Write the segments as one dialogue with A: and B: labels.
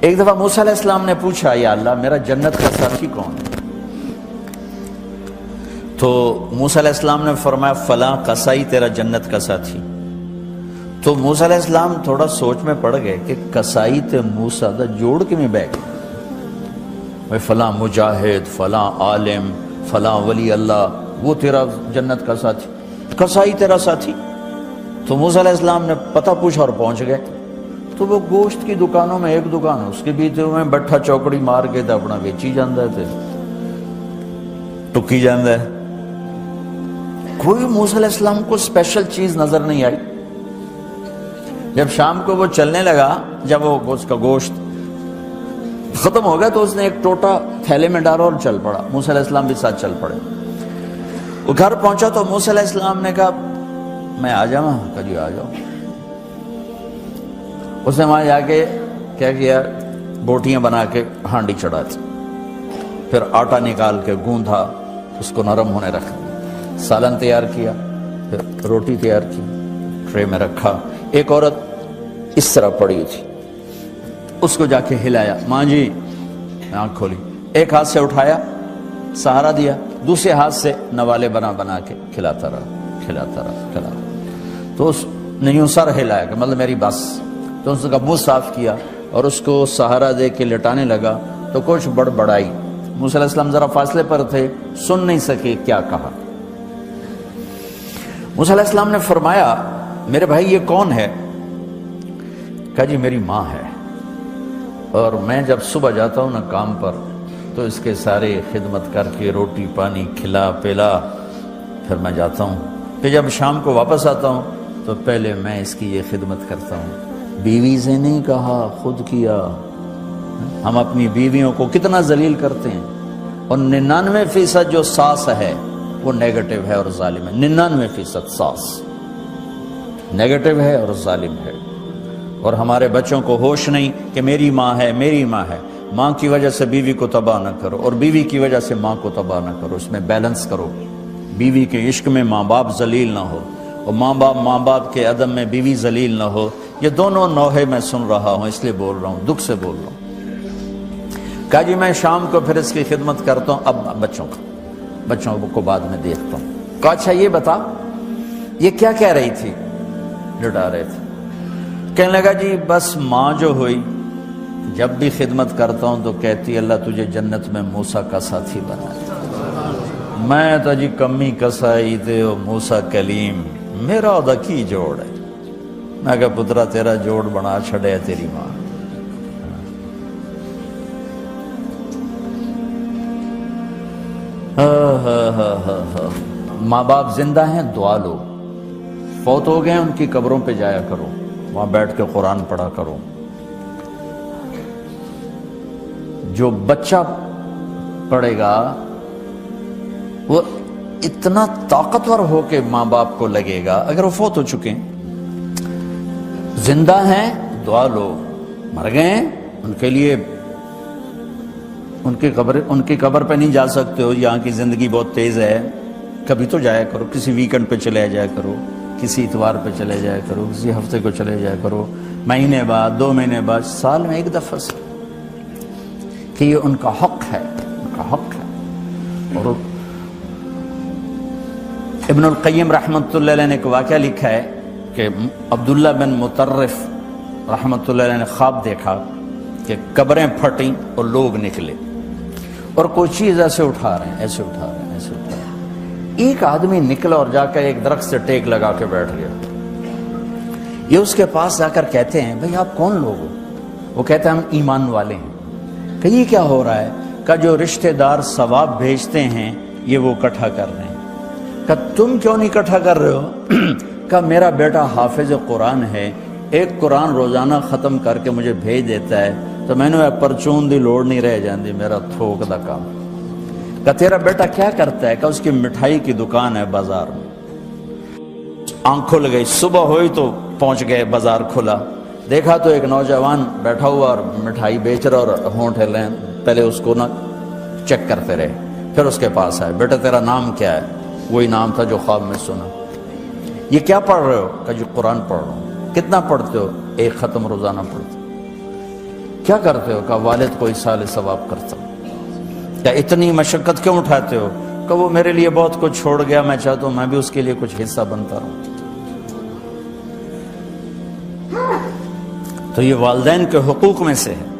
A: ایک دفعہ موسیٰ علیہ السلام نے پوچھا یا اللہ میرا جنت کا ساتھی کون ہے؟ تو موسیٰ علیہ السلام نے فرمایا فلاں قصائی تیرا جنت کا ساتھی۔ تو موسیٰ علیہ السلام تھوڑا سوچ میں پڑ گئے کہ قصائی تے موسیٰ دا جوڑ کے میں بیٹھ گئے، فلاں مجاہد، فلاں عالم، فلاں ولی اللہ، وہ تیرا جنت کا ساتھی، قصائی تیرا ساتھی۔ تو موسیٰ علیہ السلام نے پتہ پوچھا اور پہنچ گئے۔ تو وہ گوشت کی دکانوں میں ایک دکان ہے، اس کے بھی تو میں بٹھا چوکڑی مار کے تو اپنا ویچی جاندہ تھے، ٹکی جاندہ ہے۔ کوئی موسیٰ علیہ السلام کو اسپیشل چیز نظر نہیں آئی۔ جب شام کو وہ چلنے لگا، جب وہ اس کا گوشت ختم ہو گیا تو اس نے ایک ٹوٹا تھیلے میں ڈالا اور چل پڑا، موسیٰ علیہ السلام بھی ساتھ چل پڑے۔ وہ گھر پہنچا تو موسیٰ علیہ السلام نے کہا میں آ جاؤں؟ کہا جی آ جاؤ۔ اس نے وہاں جا کے کیا کیا، بوٹیاں بنا کے ہانڈی چڑھا دی، پھر آٹا نکال کے گوندھا، اس کو نرم ہونے رکھا، سالن تیار کیا، پھر روٹی تیار کی، ٹرے میں رکھا۔ ایک عورت اس طرح پڑی تھی، اس کو جا کے ہلایا، ماں جی، آنکھ کھولی، ایک ہاتھ سے اٹھایا، سہارا دیا، دوسرے ہاتھ سے نوالے بنا بنا کے کھلاتا رہا۔ تو اس نے یوں سر ہلایا کہ مطلب میری بس۔ تو اس کا منہ صاف کیا اور اس کو سہارا دے کے لٹانے لگا تو کچھ بڑبڑائی۔ موسیٰ علیہ السلام ذرا فاصلے پر تھے، سن نہیں سکے کیا کہا۔ موسیٰ علیہ السلام نے فرمایا میرے بھائی یہ کون ہے؟ کہا جی میری ماں ہے، اور میں جب صبح جاتا ہوں نا کام پر تو اس کے سارے خدمت کر کے روٹی پانی کھلا پلا پھر میں جاتا ہوں، پھر جب شام کو واپس آتا ہوں تو پہلے میں اس کی یہ خدمت کرتا ہوں۔ بیوی سے نہیں کہا، خود کیا۔ ہم اپنی بیویوں کو کتنا ذلیل کرتے ہیں، اور 99% جو ساس ہے وہ نیگیٹو ہے اور ظالم ہے۔ 99% ساس نیگیٹو ہے اور ظالم ہے، اور ہمارے بچوں کو ہوش نہیں کہ میری ماں ہے، میری ماں ہے۔ ماں کی وجہ سے بیوی کو تباہ نہ کرو، اور بیوی کی وجہ سے ماں کو تباہ نہ کرو، اس میں بیلنس کرو۔ بیوی کے عشق میں ماں باپ ذلیل نہ ہو، اور ماں باپ کے عدم میں بیوی ذلیل نہ ہو۔ یہ دونوں نوحے میں سن رہا ہوں، اس لیے بول رہا ہوں، دکھ سے بول رہا ہوں۔ کہا جی میں شام کو پھر اس کی خدمت کرتا ہوں، اب بچوں کو بعد میں دیکھتا ہوں۔ کہا اچھا یہ بتا یہ کیا کہہ رہی تھی؟ لٹا رہے تھے۔ کہنے لگا جی بس ماں جو ہوئی جب بھی خدمت کرتا ہوں تو کہتی اللہ تجھے جنت میں موسیٰ کا ساتھی بنا۔ میں تو جی کمی کسائی تے موسیٰ کلیم، میرا دا کی جوڑ ہے۔ میں کہا پترا تیرا جوڑ بنا چھڑے تیری ماں۔ ماں باپ زندہ ہیں دعا لو، فوت ہو گئے ان کی قبروں پہ جایا کرو، وہاں بیٹھ کے قرآن پڑھا کرو۔ جو بچہ پڑھے گا وہ اتنا طاقتور ہو کے ماں باپ کو لگے گا، اگر وہ فوت ہو چکے ہیں۔ زندہ ہیں دعا لو، مر گئے ہیں ان کے لیے ان کی قبر پہ نہیں جا سکتے ہو، یہاں کی زندگی بہت تیز ہے، کبھی تو جایا کرو، کسی ویکنڈ پہ چلے جایا کرو، کسی اتوار پہ چلے جایا کرو، کسی ہفتے کو چلے جایا کرو، مہینے بعد، 2 مہینے بعد، سال میں ایک دفعہ سے، کہ یہ ان کا حق ہے، ان کا حق ہے۔ اور ابن القیم رحمۃ اللہ علیہ نے ایک واقعہ لکھا ہے کہ عبداللہ بن مطرف رحمۃ اللہ علیہ نے خواب دیکھا کہ قبریں پھٹیں اور لوگ نکلے اور کوئی چیز ایسے اٹھا رہے ہیں، ایسے اٹھا رہے ہیں، ایسے اٹھا رہے ہیں۔ ایک آدمی نکلا اور جا کر ایک درخت سے ٹیک لگا کے بیٹھ گیا۔ یہ اس کے پاس جا کر کہتے ہیں بھئی آپ کون لوگ ہو؟ وہ کہتے ہیں ہم ایمان والے ہیں۔ کہ یہ کیا ہو رہا ہے؟ کہ جو رشتہ دار ثواب بھیجتے ہیں یہ وہ اکٹھا کر رہے ہیں۔ کہ تم کیوں نہیں اکٹھا کر رہے ہو؟ کہ میرا بیٹا حافظ قرآن ہے، ایک قرآن روزانہ ختم کر کے مجھے بھیج دیتا ہے، تو میں نے پرچون دی لوڑ نہیں رہ جاندی، میرا تھوک دا کام۔ کہ تیرا بیٹا کیا کرتا ہے؟ کہ اس کی مٹھائی کی دکان ہے بازار میں۔ آنکھ کھل گئی، صبح ہوئی تو پہنچ گئے، بازار کھلا، دیکھا تو ایک نوجوان بیٹھا ہوا اور مٹھائی بیچ رہا اور ہونٹ ہل رہے ہیں۔ پہلے اس کو نہ چیک کرتے رہے، پھر اس کے پاس آئے، بیٹا تیرا نام کیا ہے؟ وہی نام تھا جو خواب میں سنا۔ یہ کیا پڑھ رہے ہو؟ کہ جو قرآن پڑھ رہا ہوں۔ کتنا پڑھتے ہو؟ 1 ختم روزانہ پڑھتے۔ کیا کرتے ہو؟ کہا والد کو ایصال ثواب کرتا ہوں۔ کیا اتنی مشقت کیوں اٹھاتے ہو؟ کہ وہ میرے لیے بہت کچھ چھوڑ گیا، میں چاہتا ہوں میں بھی اس کے لیے کچھ حصہ بنتا رہوں۔ تو یہ والدین کے حقوق میں سے ہے۔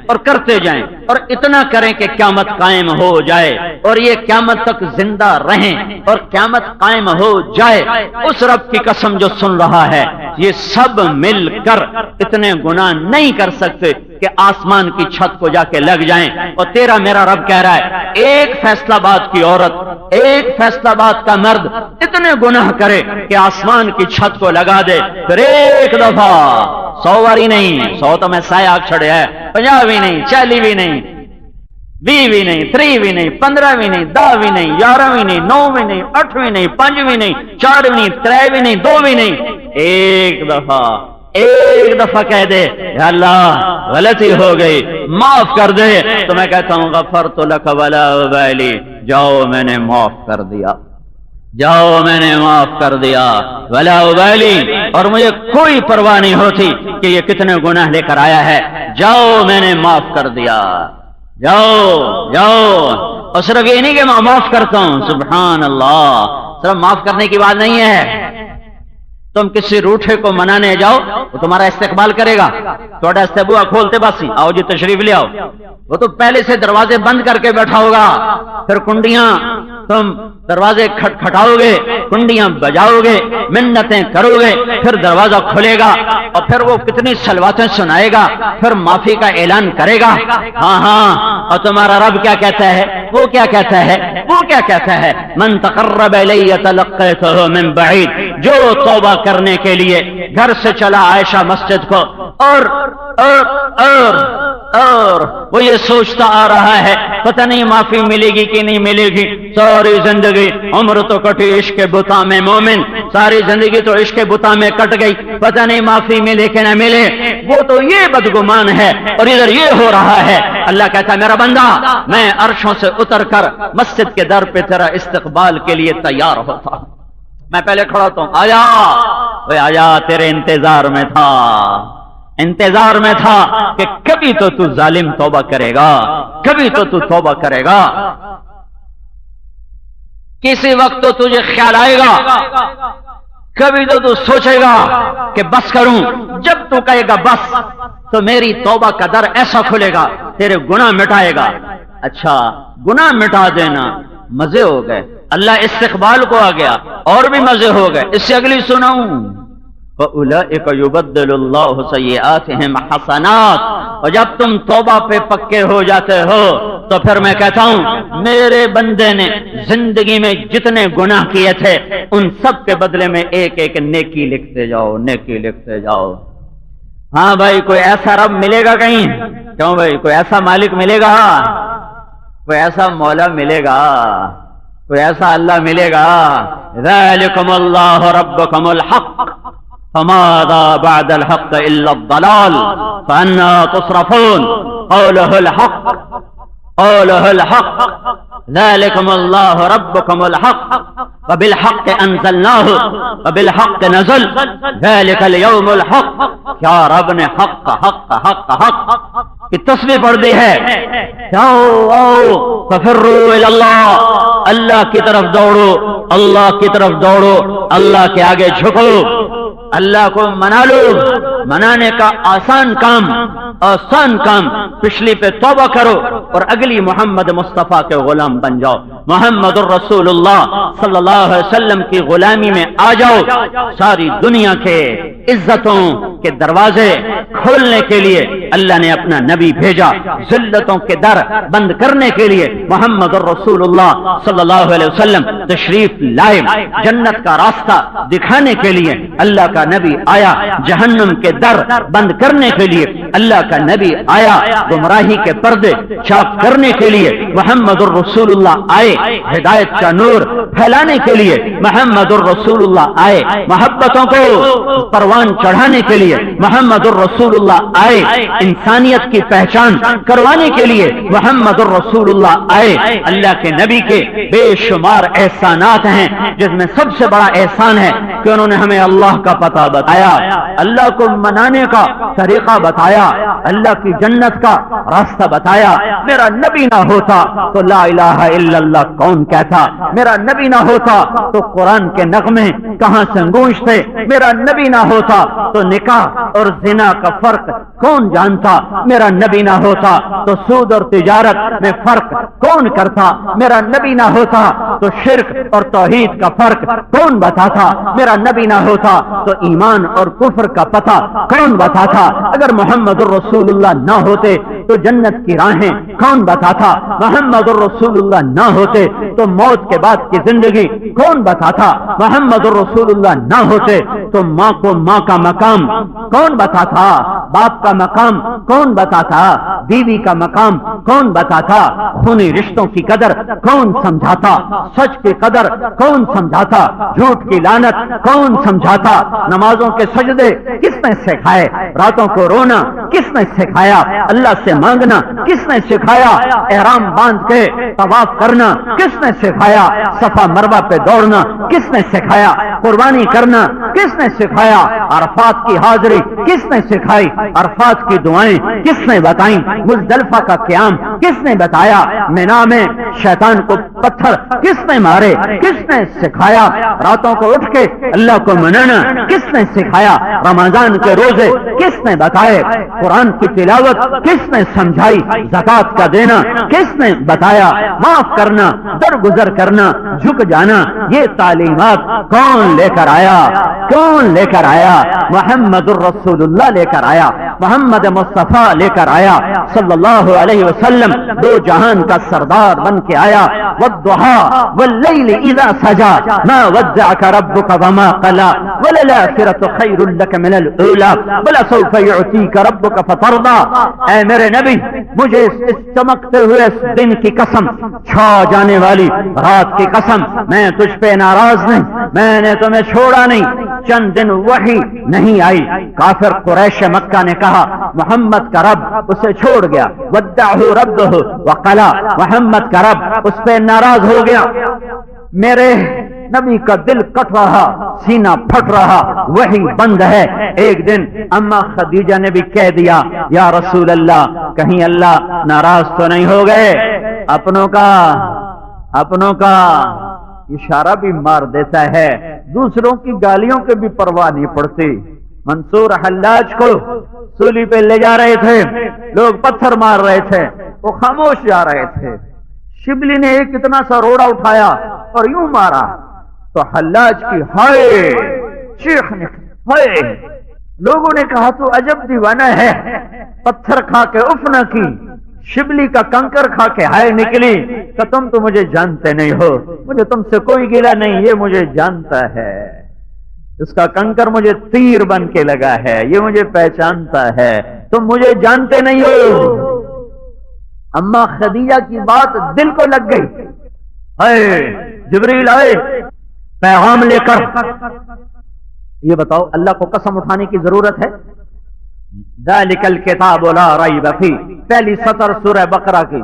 B: اور کرتے جائیں اور اتنا کریں کہ قیامت قائم ہو جائے، اور یہ قیامت تک زندہ رہیں اور قیامت قائم ہو جائے۔ اس رب کی قسم جو سن رہا ہے، یہ سب مل کر اتنے گناہ نہیں کر سکتے کہ آسمان کی چھت کو جا کے لگ جائیں۔ اور تیرا میرا رب کہہ رہا ہے ایک فیصلہ آباد کی عورت، ایک فیصلہ آباد کا مرد اتنے گناہ کرے کہ آسمان کی چھت کو لگا دے، پھر ایک دفعہ 100 باری نہیں، 100 تو میں سایہ چھڑے ہے، 50 بھی نہیں، 40 بھی نہیں، 20 بھی نہیں، 3 بھی نہیں، 15 بھی نہیں، 10 بھی نہیں، 11 بھی نہیں، 9 بھی نہیں، 8 بھی نہیں، 5 بھی نہیں، 4 بھی نہیں، 3 بھی نہیں، 2 بھی نہیں، ایک دفعہ کہہ دے یا اللہ غلطی ہو گئی معاف کر دے، تو میں کہتا ہوں غفرت لک ولا ابالی، جاؤ میں نے معاف کر دیا، جاؤ میں نے معاف کر دیا ولا ابالی، اور مجھے کوئی پرواہ نہیں ہوتی کہ یہ کتنے گناہ لے کر آیا ہے، جاؤ میں نے معاف کر دیا، جاؤ جاؤ۔ اور صرف یہ نہیں کہ میں معاف کرتا ہوں، سبحان اللہ، صرف معاف کرنے کی بات نہیں ہے۔ تم کسی روٹھے کو منانے جاؤ وہ تمہارا استقبال کرے گا، تھوڑا استبوا کھولتے باسی آؤ جی تشریف لے آؤ، وہ تو پہلے سے دروازے بند کر کے بیٹھا ہوگا، پھر کنڈیاں تم دروازے کھٹکھٹاؤ گے، کنڈیاں بجاؤ گے، منتیں کرو گے، پھر دروازہ کھلے گا اور پھر وہ کتنی صلواتیں سنائے گا، پھر معافی کا اعلان کرے گا۔ ہاں ہاں، اور تمہارا رب کیا کہتا ہے؟ وہ کیا کہتا ہے؟ وہ کیا کہتا ہے؟ من تقرب الی تلقیتہ من بعید، جو توبہ کرنے کے لیے گھر سے چلا عائشہ مسجد کو اور وہ یہ سوچتا آ رہا ہے پتہ نہیں معافی ملے گی کہ نہیں ملے گی، ساری زندگی عمر تو کٹی عشق بتا میں مومن، ساری زندگی تو عشق بتا میں کٹ گئی، پتہ نہیں معافی ملے کہ نہ ملے، وہ تو یہ بدگمان ہے، اور ادھر یہ ہو رہا ہے۔ اللہ کہتا ہے میرا بندہ میں عرشوں سے اتر کر مسجد کے در پہ تیرا استقبال کے لیے تیار ہوتا، میں پہلے کھڑا ہوتا ہوں، آجا آجا، تیرے انتظار میں تھا کہ کبھی تو ظالم توبہ کرے گا، کبھی تو توبہ کرے گا، کسی وقت تو تجھے خیال آئے گا، کبھی تو سوچے گا کہ بس کروں، جب تو کہے گا بس تو میری توبہ کا در ایسا کھلے گا تیرے گناہ مٹائے گا۔ اچھا گناہ مٹا دینا مزے ہو گئے، اللہ استقبال کو آ گیا اور بھی مزے ہو گئے۔ اس سے اگلی سناؤں، فَأُولَئِكَ يُبَدِّلُ اللَّهُ سَيِّئَاتِهِمْ حَسَنَاتٍ، اور جب تم توبہ پہ پکے ہو جاتے ہو تو پھر میں کہتا ہوں میرے بندے نے زندگی میں جتنے گناہ کیے تھے ان سب کے بدلے میں ایک ایک نیکی لکھتے جاؤ، نیکی لکھتے جاؤ۔ ہاں بھائی کوئی ایسا رب ملے گا کہیں؟ کیوں بھائی کوئی ایسا مالک ملے گا، کوئی ایسا مولا ملے گا، کوئی ایسا اللہ ملے گا؟ ذَلِكُمُ اللَّهُ رَبُّكُمُ الْحَقُّ فَمَاذَا بَعْدَ الْحَقِّ إِلَّا الضَّلَالُ فَأَنَّىٰ تُصْرَفُونَ قَوْلُهُ الْحَقُّ قَوْلُهُ الْحَقُّ ذَلِكُمُ اللَّهُ رَبُّكُمُ الْحَقُّ وَبِالْحَقِّ أَنزَلْنَاهُ وَبِالْحَقِّ نَزَلَ ذَلِكَ الْيَوْمُ الْحَقُّ۔ کیا رب نے حق حق حق حق کی تسبیح پڑھ دی ہے؟ آؤ فَفِرُّوا إِلَى اللَّهِ، اللہ کی طرف دوڑو، اللہ کی طرف دوڑو، اللہ کے آگے جھکو، اللہ کو منا لو۔ منانے کا آسان کام پچھلی پہ توبہ کرو اور اگلی محمد مصطفیٰ کے غلام بن جاؤ، محمد الرسول اللہ صلی اللہ علیہ وسلم کی غلامی میں آ جاؤ۔ ساری دنیا کے عزتوں کے دروازے کھولنے کے لیے اللہ نے اپنا نبی بھیجا، ذلتوں کے در بند کرنے کے لیے محمد الرسول اللہ صلی اللہ علیہ وسلم تشریف لائے، جنت کا راستہ دکھانے کے لیے اللہ کا نبی آیا، جہنم کے در بند کرنے کے لیے اللہ کا نبی آیا، گمراہی کے پردے چاک کرنے کے لیے محمد الرسول اللہ آئے، ہدایت کا نور پھیلانے کے لیے محمد الرسول اللہ آئے، محبتوں کو پروان چڑھانے کے لیے محمد الرسول اللہ آئے، انسانیت کی پہچان کروانے کے لیے محمد الرسول اللہ آئے۔ اللہ کے نبی کے بے شمار احسانات ہیں، جس میں سب سے بڑا احسان ہے کہ انہوں نے ہمیں اللہ کا پتہ بتایا، اللہ کو منانے کا طریقہ بتایا، اللہ کی جنت کا راستہ بتایا۔ میرا نبی نہ ہوتا تو لا الہ الا اللہ کون کہتا؟ میرا نبی نہ ہوتا تو قرآن کے نغمے کہاں سے گونجتے؟ میرا نبی نہ ہوتا تو نکاح اور زنا کا فرق کون جانتا؟ میرا نبی نہ ہوتا تو سود اور تجارت میں فرق کون کرتا؟ میرا نبی نہ ہوتا تو شرک اور توحید کا فرق کون بتاتا؟ میرا نبی نہ ہوتا تو ایمان اور کفر کا پتہ کون بتاتا؟ اگر محمد الرسول اللہ نہ ہوتے تو جنت کی راہیں کون بتاتا؟ محمد الرسول اللہ نہ ہوتے تو موت کے بعد کی زندگی کون بتاتا؟ محمد الرسول اللہ نہ ہوتے تو ماں کو ماں کا مقام کون بتاتا؟ باپ کا مقام کون بتاتا؟ بیوی کا مقام کون بتاتا؟ خونی رشتوں کی قدر کون سمجھاتا؟ سچ کی قدر کون سمجھاتا؟ جھوٹ کی لعنت کون سمجھاتا؟ نمازوں کے سجدے کس نے سکھائے؟ راتوں کو رونا کس نے سکھایا؟ اللہ سے مانگنا کس نے سکھایا؟ احرام باندھ کے طواف کرنا کس نے سکھایا؟ صفا مروہ پہ دوڑنا کس نے سکھایا؟ قربانی کرنا کس نے سکھایا؟ عرفات کی حاضری کس نے سکھائی؟ عرفات کی دعائیں کس نے بتائیں؟ مزدلفہ کا قیام کس نے بتایا؟ مینا میں شیطان کو پتھر کس نے مارے؟ کس نے سکھایا؟ راتوں کو اٹھ کے اللہ کو منانا کس نے سکھایا؟ رمضان کے روزے کس نے بتائے؟ قرآن کی تلاوت کس نے سمجھائی؟ زکات کا دینا کس نے بتایا؟ معاف کرنا، درگزر کرنا، جھک جانا، یہ تعلیمات کون لے کر آیا؟ کون لے کر آیا؟ محمد الرسول اللہ لے کر آیا، محمد مصطفیٰ لے کر آیا صلی اللہ علیہ وسلم، دو جہان کا سردار بن کے آیا۔ والضحى واللیل اذا سجا ما ودعك ربك وما قلى وللآخرة خیر لك من الاولى ولسوف يعطيك ربك فترضى۔ اے میرے نبی، مجھے اس چمکتے ہوئے دن کی قسم، چھا جانے والی رات کی قسم، میں تجھ پہ ناراض نہیں، میں نے تمہیں چھوڑا نہیں۔ چند دن وحی نہیں آئی، کافر قریش مکہ نے کہا محمد کا رب اسے چھوڑ گیا، ودعہ ربہ وقلا، محمد کا رب اس پہ ناراض ہو گیا۔ میرے نبی کا دل کٹ رہا، سینہ پھٹ رہا، وحی بند ہے۔ ایک دن اما خدیجہ نے بھی کہہ دیا یا رسول اللہ، کہیں اللہ ناراض تو نہیں ہو گئے؟ اپنوں کا اشارہ بھی مار دیتا ہے، دوسروں کی گالیوں کے بھی پرواہ نہیں پڑتی۔ منصور حلاج کو سولی پہ لے جا رہے تھے، لوگ پتھر مار رہے تھے، وہ خاموش جا رہے تھے۔ شبلی نے ایک اتنا سا روڑا اٹھایا اور یوں مارا تو حلاج کی ہائے چیخ نکلی، ہائے۔ لوگوں نے کہا تو عجب دیوانہ ہے، پتھر کھا کے اف نہ کی، شبلی کا کنکر کھا کے ہائے نکلی کہ تم تو مجھے جانتے نہیں ہو، مجھے تم سے کوئی گلہ نہیں، یہ مجھے جانتا ہے، اس کا کنکر مجھے تیر بن کے لگا ہے، یہ مجھے پہچانتا ہے، تم مجھے جانتے نہیں ہو۔ اما خدیجہ کی بات دل کو لگ گئی، اے جبریل آئے پیغام لے کر۔ یہ بتاؤ اللہ کو قسم اٹھانے کی ضرورت ہے؟ ذالک الکتاب لا ریب فیہ، پہلی سطر سورہ بقرہ کی،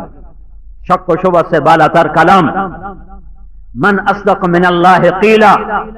B: شک و شبہ سے بالا تر کلام۔ من اصدق من اللہ قیلا،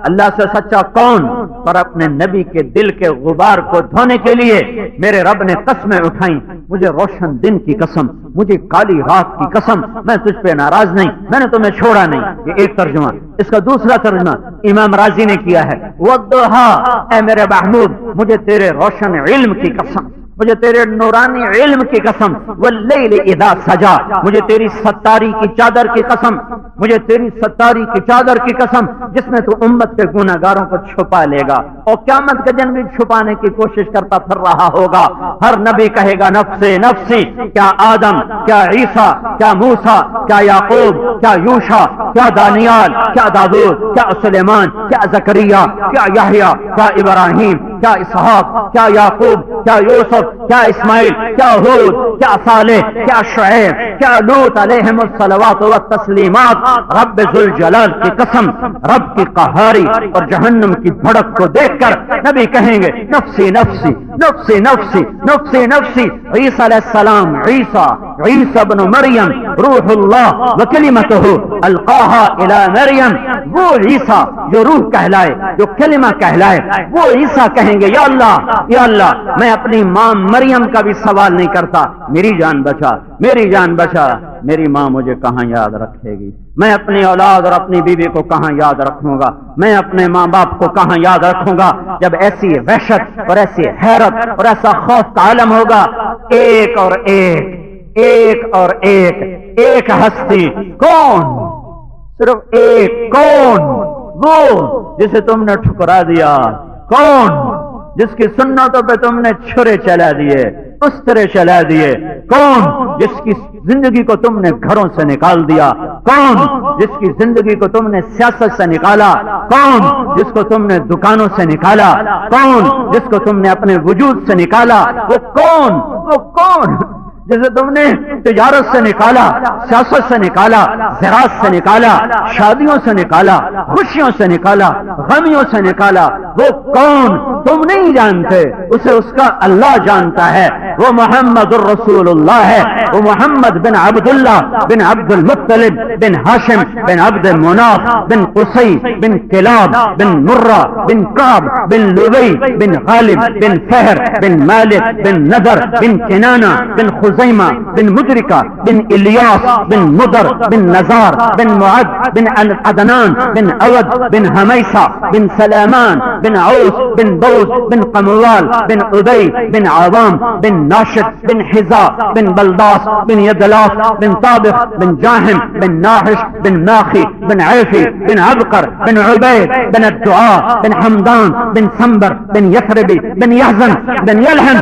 B: اللہ سے سچا کون؟ پر اپنے نبی کے دل کے غبار کو دھونے کے لیے میرے رب نے قسمیں اٹھائیں، مجھے روشن دن کی قسم، مجھے کالی رات کی قسم، میں تجھ پہ ناراض نہیں، میں نے تمہیں چھوڑا نہیں۔ یہ ایک ترجمہ۔ اس کا دوسرا ترجمہ امام رازی نے کیا ہے، والضحیٰ، اے میرے محمود، مجھے تیرے روشن علم کی قسم، مجھے تیرے نورانی علم کی قسم، واللیل اذا سجا، مجھے تیری ستاری کی چادر کی قسم، مجھے تیری ستاری کی چادر کی قسم جس میں تو امت کے گناہ گاروں کو چھپا لے گا اور قیامت کے دن بھی چھپانے کی کوشش کرتا پھر رہا ہوگا۔ ہر نبی کہے گا نفسی نفسی، کیا آدم، کیا عیسیٰ، کیا موسیٰ، کیا یعقوب، کیا یوشع، کیا دانیال، کیا داؤد، کیا سلیمان، کیا زکریا، کیا یحییٰ، کیا ابراہیم، کیا اسحاق، کیا یعقوب، کیا یوسف، کیا اسماعیل، کیا ہود، کیا صالح، کیا شعیب، کیا لوط علیہم الصلوات والتسلیمات. رب ذوالجلال کی قسم، رب کی قہاری اور جہنم کی بھڑک کو دیکھ کر نبی کہیں گے نفسی نفسی نفسی نفسی نفسی نفسی. عیسیٰ علیہ السلام، عیسیٰ ابن مریم روح اللہ وکلمتہ القاہا الی مریم، وہ عیسیٰ جو روح کہلائے، جو کلمہ کہلائے، وہ عیسیٰ کہیں گے یا اللہ میں اپنی ماں مریم کا بھی سوال نہیں کرتا، میری جان بچا، میری جان بچا. میری ماں مجھے کہاں یاد رکھے گی؟ میں اپنی اولاد اور اپنی بیوی کو کہاں یاد رکھوں گا؟ میں اپنے ماں باپ کو کہاں یاد رکھوں گا جب ایسی وحشت اور ایسی حیرت اور ایسا خوف کا عالم ہوگا؟ ایک اور ایک ہستی. کون؟ صرف ایک. کون؟ وہ جسے تم نے ٹھکرا دیا. کون؟ جس کی سنتوں پہ تم نے چھرے چلا دیے، استرے چلا دیے. کون؟ جس کی زندگی کو تم نے گھروں سے نکال دیا. کون؟ جس کی زندگی کو تم نے سیاست سے نکالا. کون؟ جس کو تم نے دکانوں سے نکالا. کون؟ جس کو تم نے اپنے وجود سے نکالا. وہ کون؟ جسے تم نے تجارت سے نکالا، سیاست سے نکالا، زراعت سے نکالا، شادیوں سے نکالا، خوشیوں سے نکالا، غمیوں سے نکالا. وہ کون؟ تم نہیں جانتے، اسے اس کا اللہ جانتا ہے. وہ محمد الرسول اللہ ہے. وہ محمد بن عبداللہ بن عبد المطلب بن ہاشم بن عبد مناف بن قصی بن کلاب بن مرہ بن کعب بن لبی بن غالب بن فہر بن مالک بن نضر بن کنانہ بن خزیمہ بن مدرکہ بن الیاس بن مدر بن نزار بن معد بن عدنان بن اود بن حمیسہ بن سلامان بن عوس بن بوز بن قموال بن ابی بن عوام بن ناشد بن حزا بن بلداس بن یدلاس بن طابق بن جاہم بن ناحش بن ناخی بن عیفی بن عبقر بن عبید بن الدعاء بن حمدان بن سنبر بن یثربی بن یحزن بن یلحم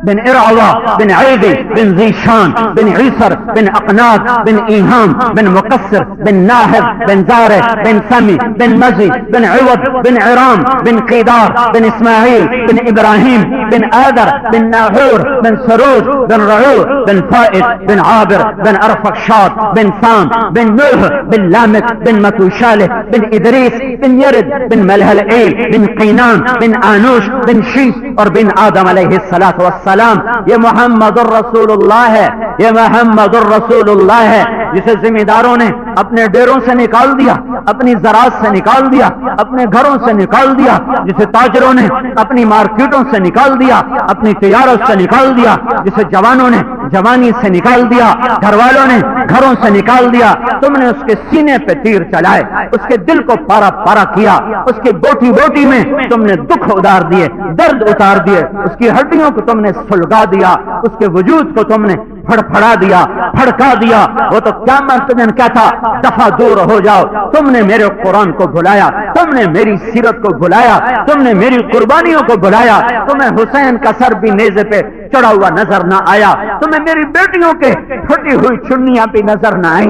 B: بن ارعوا بن عیدی بن ذیشان بن عیسر بن اقناط بن ایہام بن مقصر بن ناہر بن زارع بن سمی بن مزی بن عوض بن عرام بن قیدار بن اسماعیل بن ابراہیم بن آدر بن ناحور بن سروج بن رعور بن فائد بن عابر بن ارفخشاد بن سام بن نوح بن لامک بن متوشالح بن ادریس بن یرد بن ملہلعیل بن قینان بن آنوش بن شیس اور بن آدم علیہ السلام. یہ محمد الرسول اللہ ہے. یہ محمد الرسول اللہ ہے جسے ذمہ داروں نے اپنے ڈیروں سے نکال دیا، اپنی زراعت سے نکال دیا، اپنے گھروں سے نکال دیا، جسے تاجروں نے اپنی مارکیٹوں سے نکال دیا، اپنی تجارت سے نکال دیا، جسے جوانوں نے جوانی سے نکال دیا، گھر والوں نے گھروں سے نکال دیا. تم نے اس کے سینے پہ تیر چلائے، اس کے دل کو پارا پارا کیا، اس کی بوٹی بوٹی میں تم نے دکھ اتار دیے، درد اتار دیے، اس کی ہڈیوں کو تم نے سلگا دیا، اس کے وجود کو تم نے پھڑپھڑا دیا، پھڑکا دیا. وہ تو قیامت کے دن کہتا دفعہ دور ہو جاؤ. تم نے میرے قرآن کو بھلایا، تم نے میری سیرت کو بھلایا، تم نے میری قربانیوں کو بھلایا. تمہیں حسین کا سر بھی نیزے پہ چڑھا ہوا نظر نہ آیا، تمہیں میری بیٹیوں کے پھٹی ہوئی چنیاں بھی نظر نہ آئی.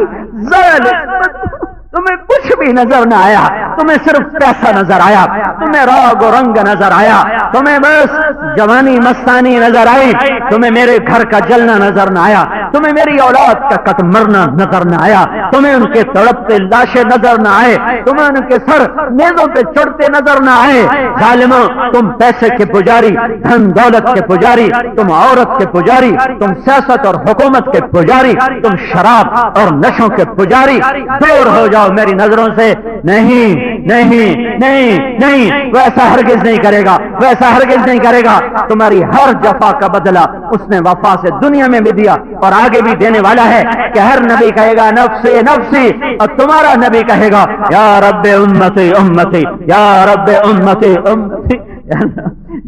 B: تمہیں کچھ بھی نظر نہ آیا، تمہیں صرف پیسہ نظر آیا، تمہیں راگ و رنگ نظر آیا، تمہیں بس جوانی مستانی نظر آئی، تمہیں میرے گھر کا جلنا نظر نہ آیا، تمہیں میری اولاد کا کٹ مرنا نظر نہ آیا، تمہیں ان کے تڑپتے لاشیں نظر نہ آئے، تمہیں ان کے سر نیزوں پہ چڑھتے نظر نہ آئے. ظالموں، تم پیسے کے پجاری، دھن دولت کے پجاری، تم عورت کے پجاری، تم سیاست اور حکومت کے پجاری، تم شراب اور نشوں کے پجاری. دور ہو جاؤ میری نظروں سے. نہیں نہیں نہیں نہیں، ویسا ہرگز نہیں کرے گا، ویسا ہرگز نہیں کرے گا. تمہاری ہر جفا کا بدلہ اس نے وفا سے دنیا میں بھی دیا اور آگے بھی دینے والا ہے. کہ ہر نبی کہے گا نفسی نفسی، اور تمہارا نبی کہے گا یا رب امتی امتی، یا رب امتی امتی.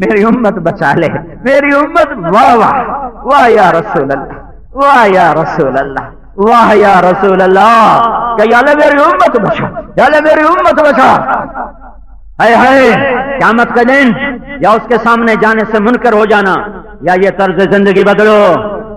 B: میری امت بچا لے، میری امت. واہ واہ واہ یا رسول اللہ، واہ یا رسول اللہ، واہ یا رسول اللہ. کہ یا اللہ میری امت بچا، یا اللہ میری امت بچا. ہائے ہائے، قیامت کا دن یا اس کے سامنے جانے سے منکر ہو جانا، یا یہ طرز زندگی بدلو.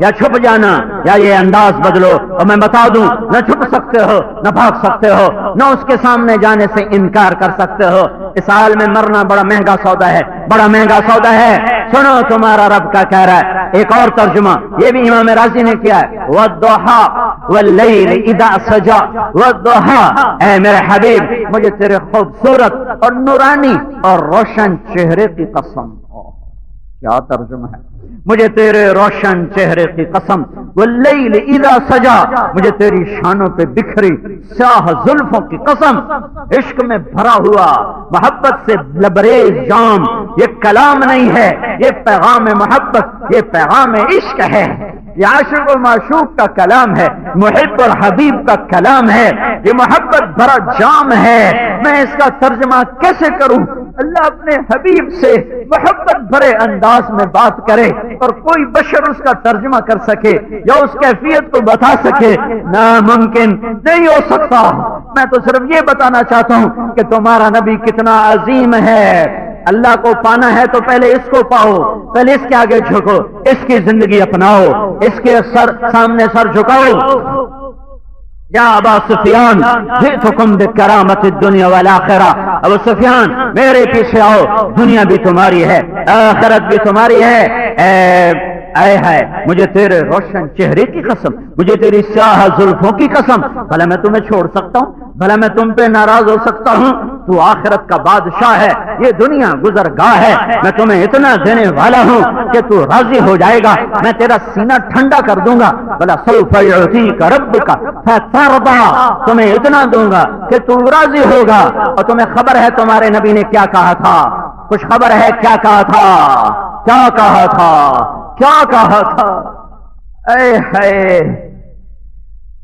B: یا چھپ جانا یا یہ انداز بدلو، اور میں بتا دوں نہ چھپ سکتے ہو نہ بھاگ سکتے ہو نہ اس کے سامنے جانے سے انکار کر سکتے ہو۔ اس حال میں مرنا بڑا مہنگا سودا ہے، بڑا مہنگا سودا ہے۔ سنو تمہارا رب کا کہہ رہا ہے، ایک اور ترجمہ یہ بھی امام رازی نے کیا ہے، وَالضُّحَىٰ وَاللَّيْلِ إِذَا سَجَىٰ وَالضُّحَىٰ، اے میرے حبیب مجھے تیرے خوبصورت اور نورانی اور روشن چہرے کی قسم۔ کیا ترجمہ ہے، مجھے تیرے روشن چہرے کی قسم، واللیل اذا سجا، مجھے تیری شانوں پہ بکھری سیاہ زلفوں کی قسم۔ عشق میں بھرا ہوا محبت سے لبریز جام، یہ کلام نہیں ہے، یہ پیغام محبت، یہ پیغام عشق ہے، یہ عاشق و معشوق کا کلام ہے، محب اور حبیب کا کلام ہے، یہ محبت بھرا جام ہے۔ میں اس کا ترجمہ کیسے کروں؟ اللہ اپنے حبیب سے محبت بھرے انداز میں بات کرے اور کوئی بشر اس کا ترجمہ کر سکے یا اس کیفیت کو بتا سکے، ناممکن، نہیں ہو سکتا۔ میں تو صرف یہ بتانا چاہتا ہوں کہ تمہارا نبی کتنا عظیم ہے۔ اللہ کو پانا ہے تو پہلے اس کو پاؤ، پہلے اس کے آگے جھکو، اس کی زندگی اپناؤ، اس کے سامنے سر جھکاؤ۔ یا ابا سفیان جئتکم بکرامت الدنیا والآخرہ، ابو سفیان میرے پیچھے آؤ، دنیا بھی تمہاری ہے آخرت بھی تمہاری ہے۔ اے ہے مجھے تیرے روشن چہرے کی قسم، مجھے تیری سیاہ زلفوں کی قسم، بھلا میں تمہیں چھوڑ سکتا ہوں؟ بھلا میں تم پہ ناراض ہو سکتا ہوں؟ تو آخرت کا بادشاہ ہے، یہ دنیا گزرگاہ ہے، میں تمہیں اتنا دینے والا ہوں کہ تو راضی ہو جائے گا، میں تیرا سینہ ٹھنڈا کر دوں گا۔ بھلا سوف یعطیک ربک فترضی، تمہیں اتنا دوں گا کہ تو راضی ہوگا۔ اور تمہیں خبر ہے تمہارے نبی نے کیا کہا تھا؟ کچھ خبر ہے کیا کہا تھا؟ کیا کہا تھا؟ کیا کہا تھا؟ اے ہے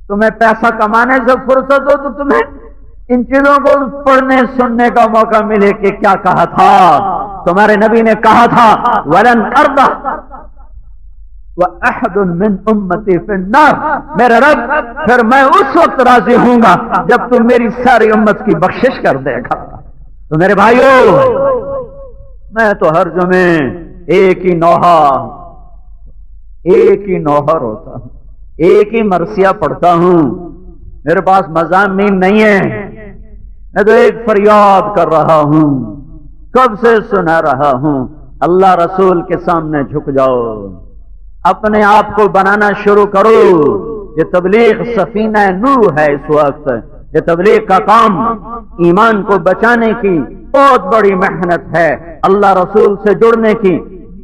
B: تمہیں پیسہ کمانے سے فرصت ہو تو تمہیں ان چیزوں کو پڑھنے سننے کا موقع ملے کہ کیا کہا تھا۔ تمہارے نبی نے کہا تھا وَلَنْ أَرْضَ وَأَحَدٌ مِّنْ أُمَّتِي فِي النَّارِ، میرے رب پھر میں اس وقت راضی ہوں گا جب تم میری ساری امت کی بخشش کر دے گا۔ تو میرے بھائیو، میں تو ہر جمعے ایک ہی نوحر ہوتا ہوں، ایک ہی مرثیہ پڑھتا ہوں، میرے پاس مضامین نہیں ہے، میں تو ایک فریاد کر رہا ہوں، کب سے سنا رہا ہوں، اللہ رسول کے سامنے جھک جاؤ، اپنے آپ کو بنانا شروع کرو۔ یہ تبلیغ سفینہ نوح ہے، اس وقت یہ تبلیغ کا کام ایمان کو بچانے کی بہت بڑی محنت ہے، اللہ رسول سے جڑنے کی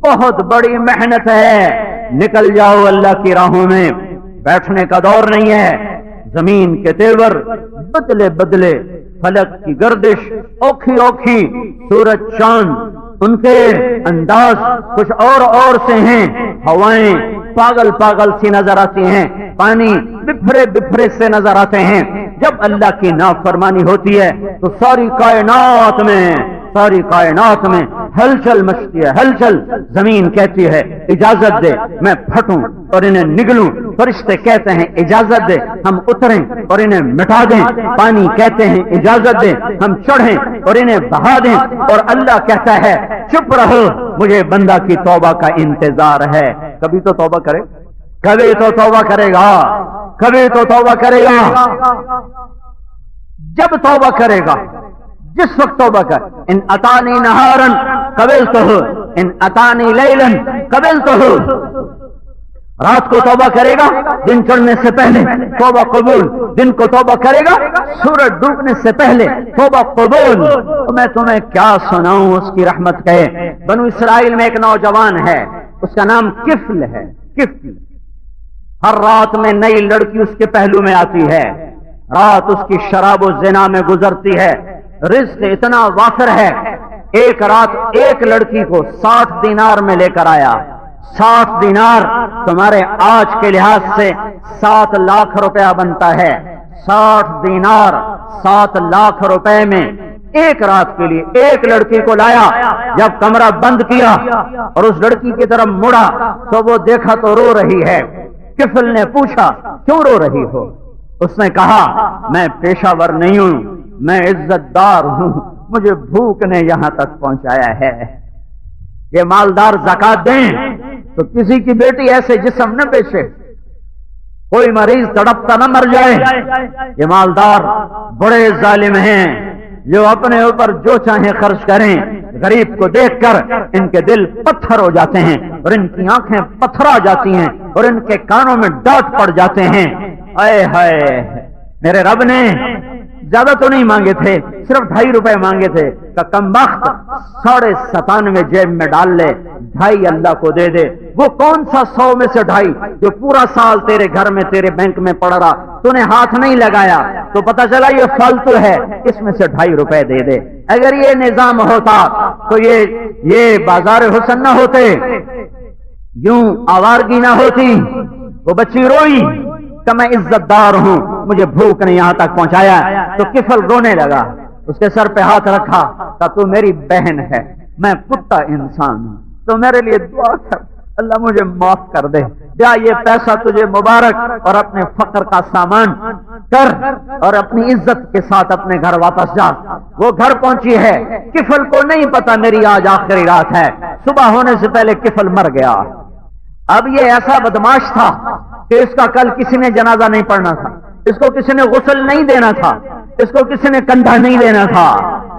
B: بہت بڑی محنت ہے۔ نکل جاؤ اللہ کی راہوں میں، بیٹھنے کا دور نہیں ہے۔ زمین کے تیور بدلے بدلے، فلک کی گردش اوکھی اوکھی، سورج چاند ان کے انداز کچھ اور سے ہیں، ہوائیں پاگل پاگل سی نظر آتی ہیں، پانی بفرے بفرے سے نظر آتے ہیں۔ جب اللہ کی نافرمانی ہوتی ہے تو ساری کائنات میں ہلچل مچتی ہے، ہلچل۔ زمین کہتی ہے اجازت دے میں پھٹوں اور انہیں نگلوں، فرشتے کہتے ہیں اجازت دے ہم اتریں اور انہیں مٹا دیں، پانی کہتے ہیں اجازت دے ہم چڑھیں اور انہیں بہا دیں، اور اللہ کہتا ہے چپ رہو مجھے بندہ کی توبہ کا انتظار ہے۔ کبھی تو توبہ کرے، کبھی تو توبہ کرے گا، کبھی تو توبہ کرے گا۔ جب توبہ کرے گا، جس وقت توبہ کر، ان اتانی نہارن قبلتہ، ان اتانی لیلن قبلتہ، رات کو توبہ کرے گا دن چڑھنے سے پہلے توبہ قبول، دن کو توبہ کرے گا سورج ڈوبنے سے پہلے توبہ قبول۔ میں تمہیں کیا سناؤں اس کی رحمت کے۔ بنو اسرائیل میں ایک نوجوان ہے، اس کا نام کفل ہے، کفل۔ ہر رات میں نئی لڑکی اس کے پہلو میں آتی ہے، رات اس کی شراب و زنا میں گزرتی ہے، رزق اتنا وافر ہے۔ ایک رات ایک لڑکی کو 60 دینار میں لے کر آیا۔ 60 دینار تمہارے آج کے لحاظ سے 7 لاکھ روپیہ بنتا ہے۔ 60 دینار 7 لاکھ روپے میں ایک رات کے لیے ایک لڑکی کو لایا۔ جب کمرہ بند کیا اور اس لڑکی کی طرف مڑا تو وہ دیکھا تو رو رہی ہے۔ کفل نے پوچھا کیوں رو رہی ہو؟ اس نے کہا میں پیشہ ور نہیں ہوں، میں عزت دار ہوں، مجھے بھوک نے یہاں تک پہنچایا ہے۔ یہ مالدار زکات دیں، تو کسی کی بیٹی ایسے جسم نہ پیشے، کوئی مریض تڑپتا نہ مر جائے۔ یہ مالدار بڑے ظالم ہیں جو اپنے اوپر جو چاہیں خرچ کریں، غریب کو دیکھ کر ان کے دل پتھر ہو جاتے ہیں اور ان کی آنکھیں پتھرا جاتی ہیں اور ان کے کانوں میں ڈانٹ پڑ جاتے ہیں۔ اے ہائے، میرے رب نے زیادہ تو نہیں مانگے تھے، صرف 2.5 روپے مانگے تھے کہ کم وقت 97.5 جیب میں ڈال لے، 2.5 اللہ کو دے دے۔ وہ کون سا 100 میں سے 2.5 جو پورا سال تیرے گھر میں تیرے بینک میں پڑ رہا، تو نے ہاتھ نہیں لگایا تو پتا چلا یہ فالتو ہے، اس میں سے 2.5 روپے دے دے۔ اگر یہ نظام ہوتا تو یہ بازار حسن نہ ہوتے، یوں آوارگی نہ ہوتی۔ وہ بچی روئی کہ میں عزت دار ہوں، مجھے بھوک نے یہاں تک پہنچایا، تو کفل رونے لگا، اس کے سر پہ ہاتھ رکھا کہ تو میری بہن ہے، میں کتا انسان ہوں، تو میرے لیے دعا کر، اللہ مجھے معاف کر دے، جا یہ پیسہ تجھے مبارک، اور اپنے فقر کا سامان کر اور اپنی عزت کے ساتھ اپنے گھر واپس جا۔ وہ گھر پہنچی ہے، کفل کو نہیں پتا میری آج آخری رات ہے، صبح ہونے سے پہلے کفل مر گیا۔ اب یہ ایسا بدماش تھا کہ اس کا کل کسی نے جنازہ نہیں پڑھنا تھا، اس کو کسی نے غسل نہیں دینا تھا، اس کو کسی نے کندھا نہیں دینا تھا،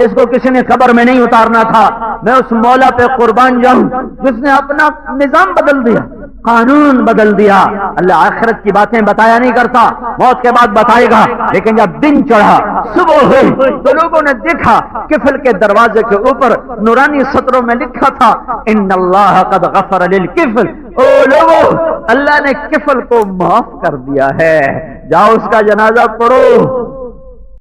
B: اس کو کسی نے قبر میں نہیں اتارنا تھا۔ میں اس مولا پہ قربان جاؤں جس نے اپنا نظام بدل دیا، قانون بدل دیا۔ اللہ آخرت کی باتیں بتایا نہیں کرتا، موت کے بعد بتائے گا، لیکن جب دن چڑھا، صبح ہوئی، تو لوگوں نے دیکھا کفل کے دروازے کے اوپر نورانی سطروں میں لکھا تھا ان اللہ قد غفر للکفل۔ او لوگو، اللہ نے کفل کو معاف کر دیا ہے، جاؤ اس کا جنازہ پڑھو۔